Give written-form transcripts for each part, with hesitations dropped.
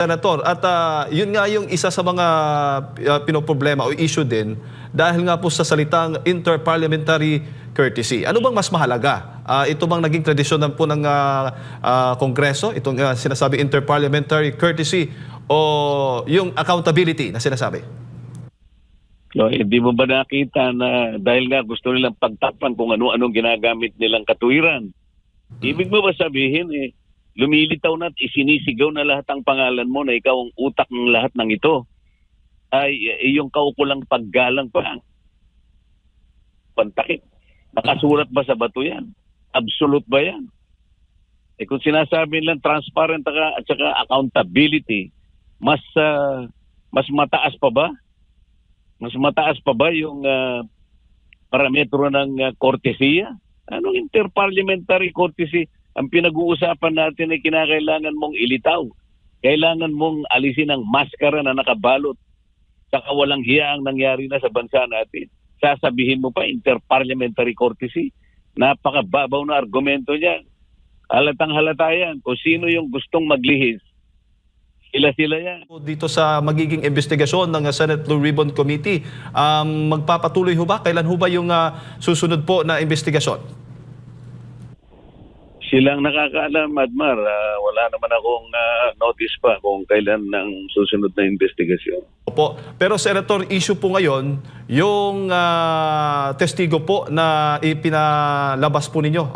Senator, at yun nga yung isa sa mga pinoproblema o issue din dahil nga po sa salitang interparliamentary courtesy. Ano bang mas mahalaga? Ito bang naging tradisyon po ng Kongreso, itong sinasabi interparliamentary courtesy o yung accountability na sinasabi? No, hindi mo ba nakita na dahil nga gusto nilang pagtakpan kung ano-anong ginagamit nilang katuwiran? Ibig mo ba sabihin lumilitaw na at isinisigaw na lahat ang pangalan mo na ikaw ang utak ng lahat ng ito ay yung kaukulang paggalang pa. Pantakip. Nakasulat ba sa bato yan? Absolute ba yan? Kung sinasabi nilang transparent at saka accountability, mas mataas pa ba? Mas mataas pa ba yung parametro ng kortesiya? Anong interparliamentary courtesy? Ang pinag-uusapan natin ay kinakailangan mong ilitaw. Kailangan mong alisin ang maskara na nakabalot sa kawalang hiya ang nangyari na sa bansa natin. Sasabihin mo pa interparliamentary courtesy? Napakababaw na argumento niya. Halatang halata yan. Kung sino yung gustong maglihis, sila yan. Dito sa magiging investigasyon ng Senate Blue Ribbon Committee, magpapatuloy ho ba? Kailan ho ba yung susunod po na investigasyon? Silang nakakaalam, Admar. Wala naman akong notice pa kung kailan ng susunod na investigasyon. Opo. Pero Senator, issue po ngayon, yung testigo po na ipinalabas po ninyo.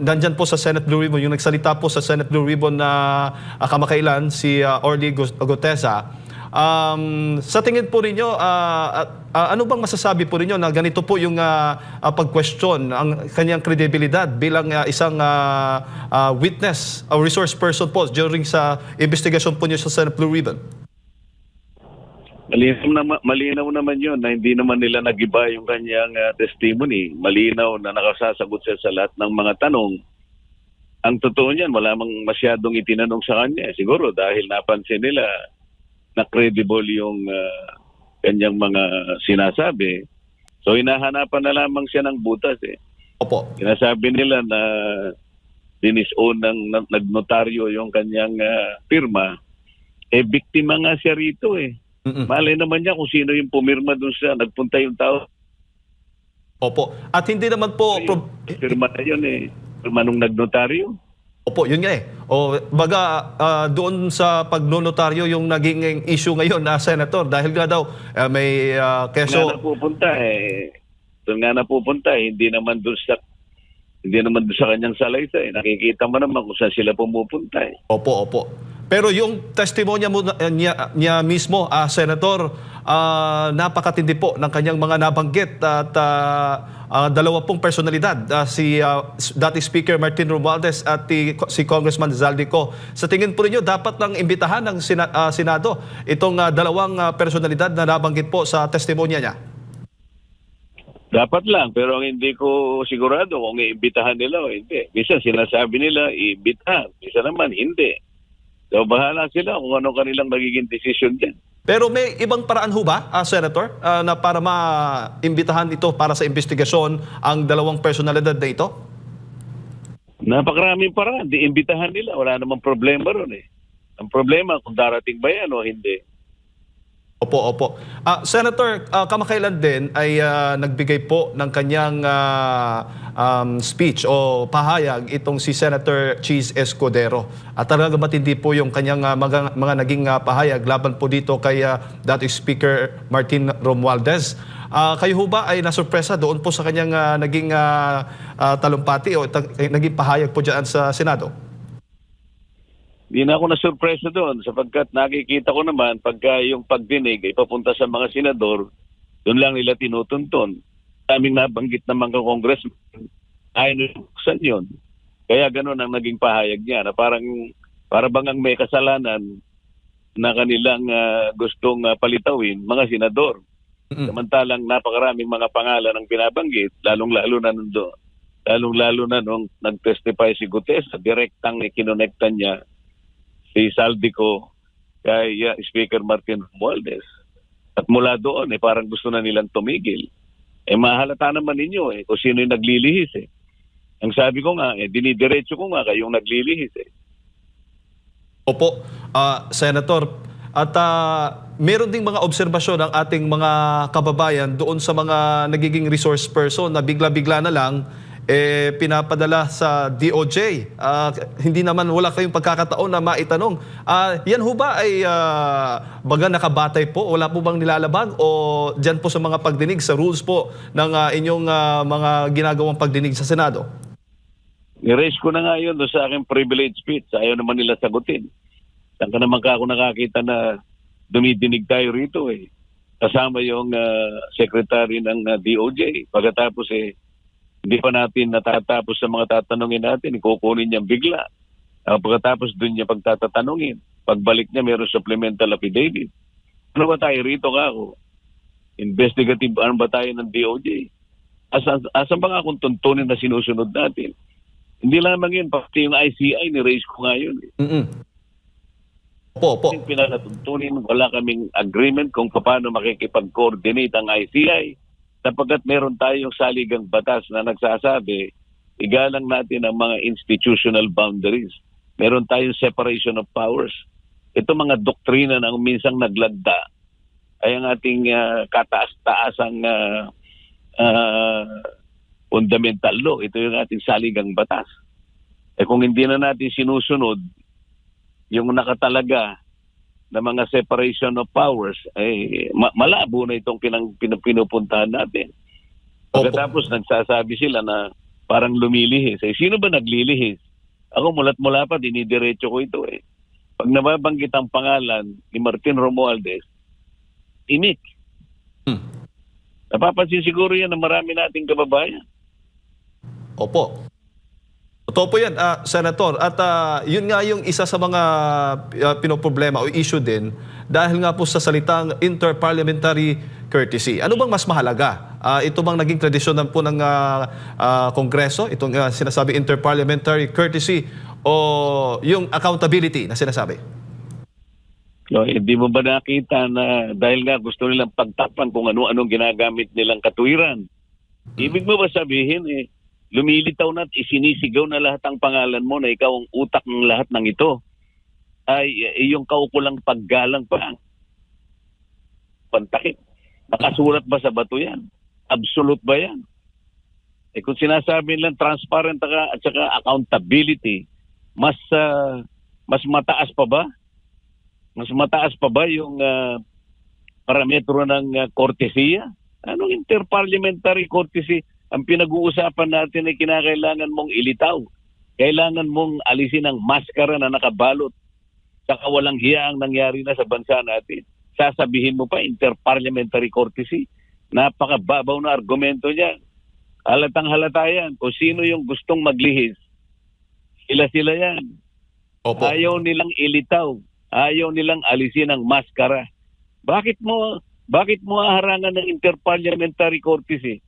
Nandyan po sa Senate Blue Ribbon, yung nagsalita po sa Senate Blue Ribbon na kamakailan, si Orly Goteza. Sa tingin po ninyo, ano bang masasabi po ninyo na ganito po yung pag-question ang kanyang kredibilidad bilang isang witness, a resource person po during sa investigasyon po niyo sa Senate Blue Ribbon? Malinaw naman yun na hindi naman nila nagiba yung kanyang testimony. Malinaw na nakasasagot siya sa lahat ng mga tanong. Ang totoo niyan, wala mang masyadong itinanong sa kanya. Siguro dahil napansin nila na credible yung kanyang mga sinasabi. So hinahanapan na lamang siya ng butas Opo. Sinasabi nila na dinisown ng nagnotaryo yung kanyang firma. Biktima nga siya rito Malay naman niya kung sino yung pumirma dun sa nagpunta yung tao. Opo. At hindi naman po... Firma na yun firma nung nagnotaryo. Opo, yun nga O baga doon sa pagnonotaryo yung naging issue ngayon na Senator dahil nga daw may keso... Doon nga napupunta hindi naman doon sa kanyang salaysay. Nakikita mo naman kung saan sila pumupunta Opo. Pero yung testimonya mo niya mismo, Senator, napakatindi po ng kanyang mga nabanggit at dalawa pong personalidad, si dating Speaker Martin Romualdez at si Congressman Zaldico. Sa tingin po ninyo, dapat nang imbitahan ng Senado itong dalawang personalidad na nabanggit po sa testimonya niya? Dapat lang, pero hindi ko sigurado kung iimbitahan nila o hindi. Minsan sinasabi nila, iimbitahan. Minsan naman, hindi. So, bahala sila kung ano kanilang magiging decision dyan. Pero may ibang paraan ho ba, Senator, na para maimbitahan ito para sa investigasyon ang dalawang personalidad na ito? Napakaraming paraan. Di imbitahan nila. Wala namang problema ron Ang problema kung darating ba yan o hindi. Opo. Senator, kamakailan din ay nagbigay po ng kanyang speech o pahayag itong si Senator Cheese Escudero. At talaga matindi po yung kanyang mga naging pahayag laban po dito kay dating Speaker Martin Romualdez. Kayo ho ba ay nasurpresa doon po sa kanyang naging talumpati o naging pahayag po dyan sa Senado? Hindi na ako nasurpresa doon sapagkat nakikita ko naman pagka yung pagdinig ay papunta sa mga senador, doon lang nila tinutuntun. Daming nabanggit ng mga congressman, ayaw niluksan yun. Kaya gano'n ang naging pahayag niya na para bang ang may kasalanan na kanilang gustong palitawin mga senador. Samantalang napakaraming mga pangalan ang binabanggit, lalong-lalo na nung nag-testify si Gutesa, direktang ikinonektan niya si Zaldico kay Speaker Martin Romualdez. At mula doon, parang gusto na nilang tumigil. Mahalata naman ninyo kung sino yung naglilihis Ang sabi ko nga, dinidiretso ko nga kayong naglilihis Opo, Senator. At meron ding mga obserbasyon ng ating mga kababayan doon sa mga nagiging resource person na bigla-bigla na lang pinapadala sa DOJ. Hindi naman wala kayong pagkakataon na maitanong. Yan ho ba ay baga nakabatay po? Wala po bang nilalabag? O dyan po sa mga pagdinig, sa rules po ng inyong mga ginagawang pagdinig sa Senado? I-raise ko na nga yun doon sa aking privilege speech. Ayaw naman nila sagutin. Saan ka naman ako nakakita na dumidinig tayo rito eh. Kasama yung secretary ng DOJ. Pagkatapos hindi pa natin natatapos sa mga tatanungin natin. Kukunin niya bigla. Pagkatapos doon niya pagtatatanungin. Pagbalik niya mayroon supplemental affidavit. Ano ba tayo rito ka ako? Investigative arm ba tayo ng DOJ? Asan ba nga kung tuntunin na sinusunod natin? Hindi lamang yun, pati yung ICI, ni-raise ko nga yun. Opo. Pinalatuntunin, wala kaming agreement kung paano makikipag-coordinate ang ICI. Sapagkat meron tayong saligang batas na nagsasabi, igalang natin ang mga institutional boundaries. Meron tayong separation of powers. Ito mga doktrina na minsang naglagda ay ang ating kataas-taasang fundamental law. Ito yung ating saligang batas. Kung hindi na natin sinusunod yung nakatalaga na mga separation of powers, malabo na itong pinupuntahan natin. Pagkatapos nagsasabi sila na parang lumilihis. Sino ba naglilihis? Ako mulat-mula pa, dinidiretso ko ito eh. Pag nababanggit ang pangalan ni Martin Romualdez, imik. Napapansin siguro yan na marami nating kababayan. Opo. Totoo po yan, Senator. At yun nga yung isa sa mga pinoproblema o issue din dahil nga po sa salitang interparliamentary courtesy. Ano bang mas mahalaga? Ito bang naging tradisyon po ng Kongreso? Itong sinasabi interparliamentary courtesy o yung accountability na sinasabi? No, hindi mo ba nakita na dahil nga gusto nilang pagtakpan kung ano-anong ginagamit nilang katwiran? Ibig mo ba sabihin lumilitaw na at isinisigaw na lahat ang pangalan mo na ikaw ang utak ng lahat ng ito ay yung kaukulang paggalang pa. Pantakip. Nakasulat ba sa bato yan? Absolute ba yan? Kung sinasabi nilang transparent at saka accountability, mas mataas pa ba? Mas mataas pa ba yung parametro ng kortesiya? Anong interparliamentary courtesy? Ang pinag-uusapan natin ay kinakailangan mong ilitaw. Kailangan mong alisin ang maskara na nakabalot sa kawalang hiya ang nangyari na sa bansa natin. Sasabihin mo pa interparliamentary courtesy. Napakababaw na argumento niya. Halatang halata yan. Kung sino yung gustong maglihis, sila yan. Opo. Ayaw nilang ilitaw. Ayaw nilang alisin ang maskara. Bakit mo harangan ng interparliamentary courtesy?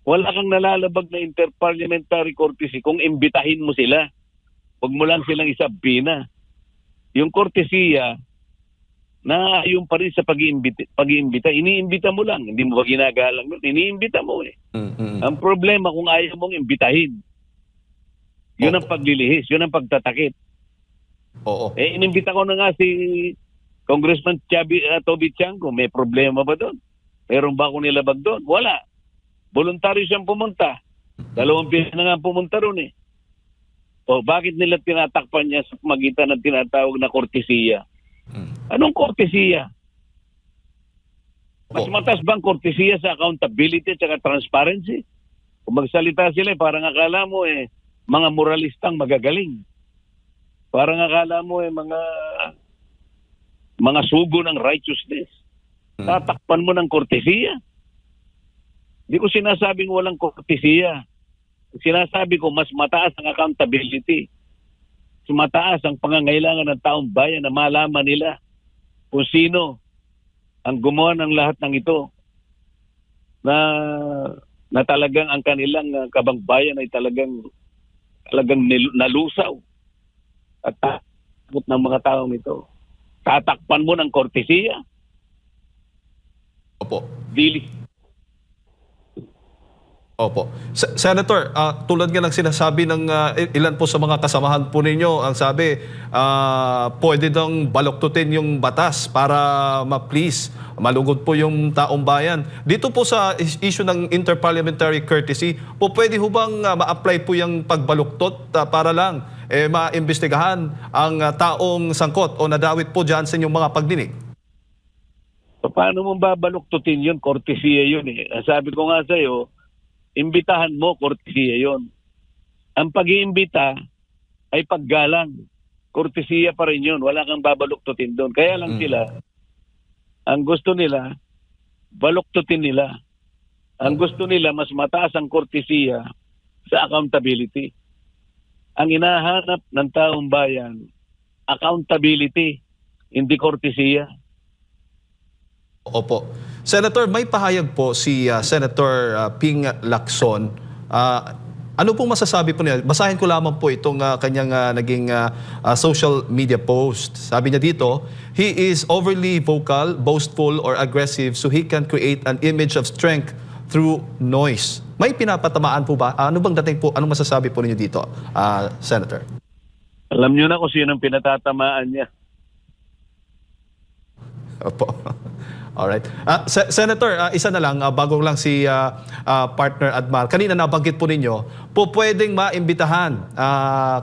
Wala kang nalalabag na interparliamentary courtesy kung imbitahin mo sila. Huwag mo lang silang isabina. Yung courtesya, na yung pa rin sa pag-iimbita, iniimbita mo lang. Hindi mo ba ginagalang nun? Iniimbita mo eh. Ang problema kung ayaw mong imbitahin, yun ang paglilihis, yun ang pagtatakip. Oo. Inimbita ko na nga si Congressman Toby Chanco. May problema ba doon? Meron ba akong nilabag doon? Wala. Voluntaryo siyang pumunta. 2 beses na nga pumunta ron eh. O bakit nila tinatakpan niya sa magitan ng tinatawag na kortesiya? Anong kortesiya? Mas mataas bang kortesiya sa accountability at saka transparency? Kung magsalita sila, parang akala mo mga moralistang magagaling. Parang akala mo mga sugo ng righteousness. Tatakpan mo ng kortesiya. Hindi ko sinasabing walang kortesiya. Sinasabi ko mas mataas ang accountability. Mas mataas ang pangangailangan ng taong bayan na malaman nila kung sino ang gumawa ng lahat ng ito na talagang ang kanilang kabangbayan ay talagang nalusaw at takot ng mga taong ito. Tatakpan mo ng kortesiya. Opo. Opo. Senator, tulad nga ng sinasabi ng ilan po sa mga kasamahan po ninyo, ang sabi, pwede daw baluktutin yung batas para ma-please, malugod po yung taong bayan. Dito po sa issue ng interparliamentary courtesy, po pwede ho bang ma-apply po yung pagbaluktot para lang maimbestigahan ang taong sangkot o nadawit po dyan sa inyong mga pagdinig? Paano mo babaluktutin yun? Kortesiya yun eh. Sabi ko nga sa'yo, imbitahan mo, kortesiya yun. Ang pag-iimbita ay paggalang. Kortesiya pa rin yun. Wala kang babaluktutin doon. Kaya lang sila, ang gusto nila, baluktutin nila. Ang gusto nila, mas mataas ang kortesiya sa accountability. Ang hinahanap ng taong bayan, accountability, hindi kortesiya. Opo. Senator, may pahayag po si Senator Ping Lacson. Ano pong masasabi po niya? Basahin ko lamang po itong kanyang naging social media post. Sabi niya dito, he is overly vocal, boastful, or aggressive so he can create an image of strength through noise. May pinapatamaan po ba? Ano bang dating po? Anong masasabi po ninyo dito, Senator? Alam niyo na kung sino ang pinatatamaan niya. Opo. Alright. Senator, isa na lang, bago lang si partner Admar. Kanina nabanggit po ninyo, po pwedeng maimbitahan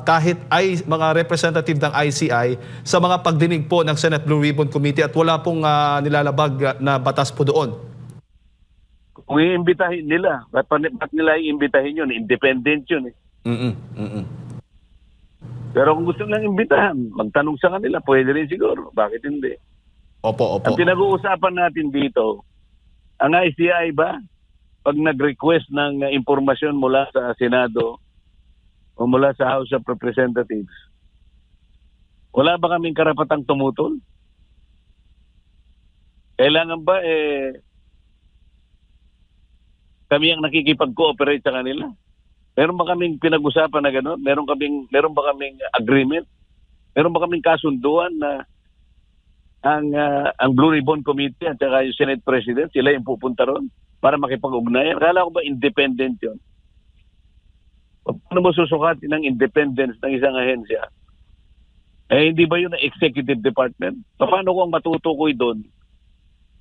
kahit ay mga representative ng ICI sa mga pagdinig po ng Senate Blue Ribbon Committee at wala pong nilalabag na batas po doon. Kung iimbitahin nila, ba't nila iimbitahin yun? Independent yun eh. Pero kung gusto nilang imbitahan, magtanong sa kanila, pwede rin siguro. Bakit hindi? Opo. Ang pinag-uusapan natin dito, ang ICI ba, pag nag-request ng impormasyon mula sa Senado o mula sa House of Representatives, wala ba kaming karapatang tumutol? Kailangan ba kami ang nakikipag-cooperate sa kanila? Meron ba kaming pinag-usapan na gano'n? Meron ba kaming agreement? Meron ba kaming kasunduan na ang Blue Ribbon Committee at saka yung Senate President, sila yung pupunta ron para makipag-ugnayan? Kala ko ba independent yun? Paano mo susukatin ng independence ng isang ahensya? Hindi ba yun ang executive department? Paano ko ang matutukoy doon?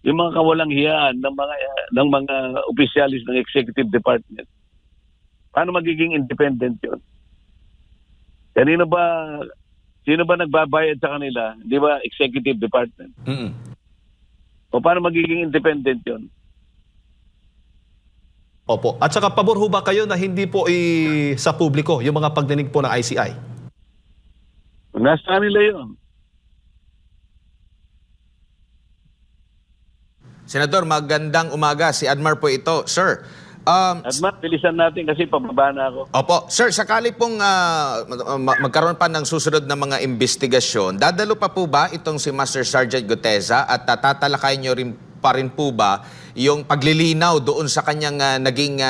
Yung mga kawalang hiyaan ng mga opisyalis ng executive department. Paano magiging independent yun? Sino ba nagbabayad sa kanila? Di ba executive department? O paano magiging independent yun? Opo. At saka pabor ho ba kayo na hindi po sa publiko yung mga pagdinig po ng ICI? Nasa kanila yun. Senador, magandang umaga. Si Admar po ito. Sir, Admar, bilisan natin kasi pababa na ako. Opo. Sir, sakali pong magkaroon pa ng susunod na mga investigasyon, dadalo pa po ba itong si Master Sergeant Guteza at tatalakay nyo rin pa rin po ba yung paglilinaw doon sa kanyang naging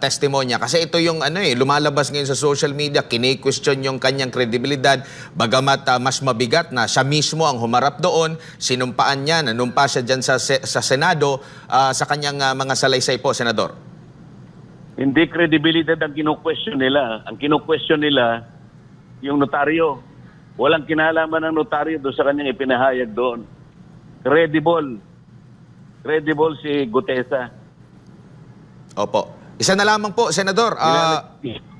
testimonya? Kasi ito yung lumalabas ngayon sa social media, kine-question yung kanyang kredibilidad, bagamat mas mabigat na siya mismo ang humarap doon, sinumpaan niya, nanumpa siya dyan sa Senado sa kanyang mga salaysay po, Senador. Hindi credibility ang kino-question nila. Ang kino-question nila, yung notaryo. Walang kinalaman ng notaryo doon sa kanyang ipinahayag doon. Credible si Guteza. Opo. Isa na lamang po, Senador.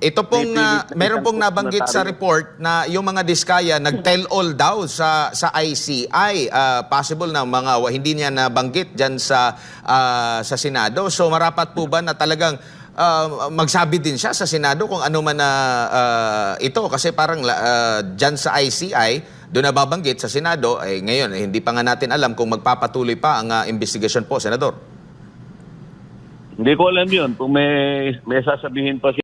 Ito pong, meron pong nabanggit sa report na yung mga diskaya nag-tell-all daw sa ICI. Possible na mga hindi niya nabanggit dyan sa Senado. So marapat po ba na talagang magsabi din siya sa Senado kung ano man na ito? Kasi parang dyan sa ICI, doon nababanggit sa Senado, ngayon hindi pa nga natin alam kung magpapatuloy pa ang investigasyon po, Senador. Hindi ko alam yun. Kung may sasabihin pa